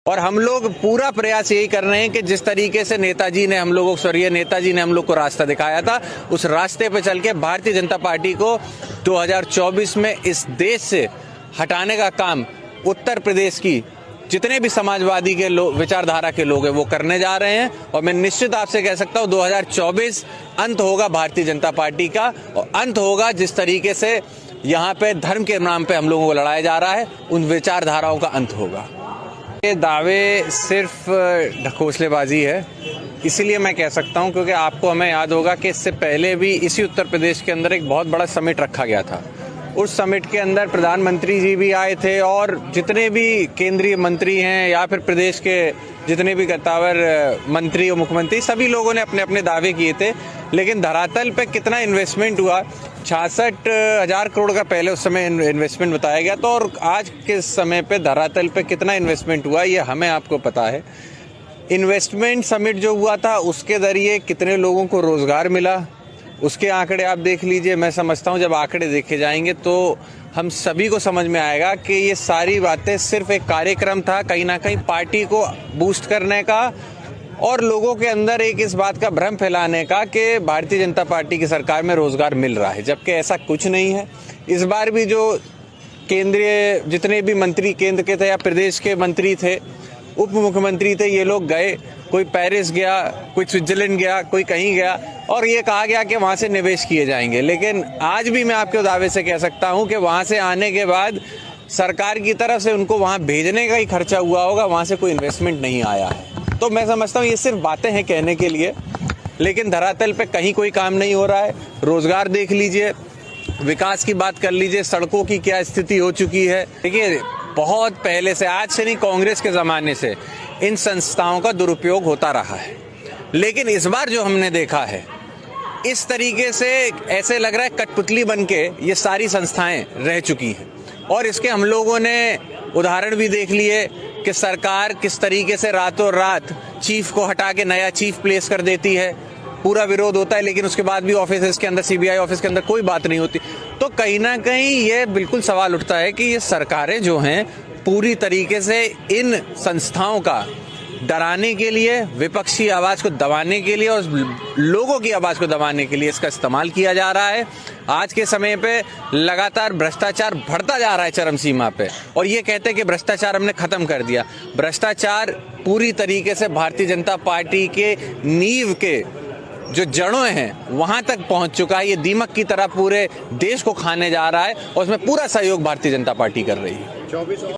और हम लोग पूरा प्रयास यही कर रहे हैं कि जिस तरीके से नेताजी ने हम लोगों को, स्वर्गीय नेताजी ने हम लोग को रास्ता दिखाया था, उस रास्ते पे चल के भारतीय जनता पार्टी को 2024 में इस देश से हटाने का काम उत्तर प्रदेश की जितने भी समाजवादी के लोग, विचारधारा के लोग हैं, वो करने जा रहे हैं। और मैं निश्चित आपसे कह सकता हूं 2024 अंत होगा भारतीय जनता पार्टी का, और अंत होगा जिस तरीके से यहाँ पे धर्म के नाम पे हम लोगों को लड़ाया जा रहा है, उन विचारधाराओं का अंत होगा। ये दावे सिर्फ ढकोसलेबाजी है, इसीलिए मैं कह सकता हूं क्योंकि आपको हमें याद होगा कि इससे पहले भी इसी उत्तर प्रदेश के अंदर एक बहुत बड़ा समिट रखा गया था। उस समिट के अंदर प्रधानमंत्री जी भी आए थे और जितने भी केंद्रीय मंत्री हैं या फिर प्रदेश के जितने भी कद्दावर मंत्री और मुख्यमंत्री, सभी लोगों ने अपने अपने दावे किए थे। लेकिन धरातल पे कितना इन्वेस्टमेंट हुआ, 66,000 करोड़ का पहले उस समय इन्वेस्टमेंट बताया गया था, और आज के समय पे धरातल पे कितना इन्वेस्टमेंट हुआ ये हमें आपको पता है। इन्वेस्टमेंट समिट जो हुआ था उसके जरिए कितने लोगों को रोजगार मिला, उसके आंकड़े आप देख लीजिए। मैं समझता हूं जब आंकड़े देखे जाएंगे तो हम सभी को समझ में आएगा कि ये सारी बातें सिर्फ एक कार्यक्रम था, कहीं ना कहीं पार्टी को बूस्ट करने का और लोगों के अंदर एक इस बात का भ्रम फैलाने का कि भारतीय जनता पार्टी की सरकार में रोजगार मिल रहा है, जबकि ऐसा कुछ नहीं है। इस बार भी जो केंद्रीय जितने भी मंत्री केंद्र के थे या प्रदेश के मंत्री थे, उप मुख्यमंत्री थे, ये लोग गए, कोई पेरिस गया, कोई स्विट्जरलैंड गया, कोई कहीं गया, और ये कहा गया कि वहां से निवेश किए जाएंगे। लेकिन आज भी मैं आपके दावे से कह सकता हूं कि वहां से आने के बाद सरकार की तरफ से उनको वहां भेजने का ही खर्चा हुआ होगा, वहां से कोई इन्वेस्टमेंट नहीं आया है। तो मैं समझता हूं ये सिर्फ बातें हैं कहने के लिए, लेकिन धरातल पे कहीं कोई काम नहीं हो रहा है। रोजगार देख लीजिए, विकास की बात कर लीजिए, सड़कों की क्या स्थिति हो चुकी है। देखिए, बहुत पहले से, आज से नहीं, कांग्रेस के जमाने से इन संस्थाओं का दुरुपयोग होता रहा है। लेकिन इस बार जो हमने देखा है, इस तरीके से ऐसे लग रहा है कठपुतली बनके ये सारी संस्थाएं रह चुकी हैं। और इसके हम लोगों ने उदाहरण भी देख लिए कि सरकार किस तरीके से रातों रात चीफ को हटा के नया चीफ प्लेस कर देती है। पूरा विरोध होता है, लेकिन उसके बाद भी ऑफिस के अंदर, सीबीआई ऑफिस के अंदर कोई बात नहीं होती। तो कहीं ना कहीं ये बिल्कुल सवाल उठता है कि ये सरकारें जो हैं पूरी तरीके से इन संस्थाओं का डराने के लिए, विपक्षी आवाज को दबाने के लिए और लोगों की आवाज को दबाने के लिए इसका इस्तेमाल किया जा रहा है। आज के समय पे लगातार भ्रष्टाचार बढ़ता जा रहा है चरम सीमा पे, और ये कहते हैं कि भ्रष्टाचार हमने खत्म कर दिया। भ्रष्टाचार पूरी तरीके से भारतीय जनता पार्टी के नींव के जो जड़ों हैं वहां तक पहुंच चुका है। ये दीमक की तरह पूरे देश को खाने जा रहा है और उसमें पूरा सहयोग भारतीय जनता पार्टी कर रही है।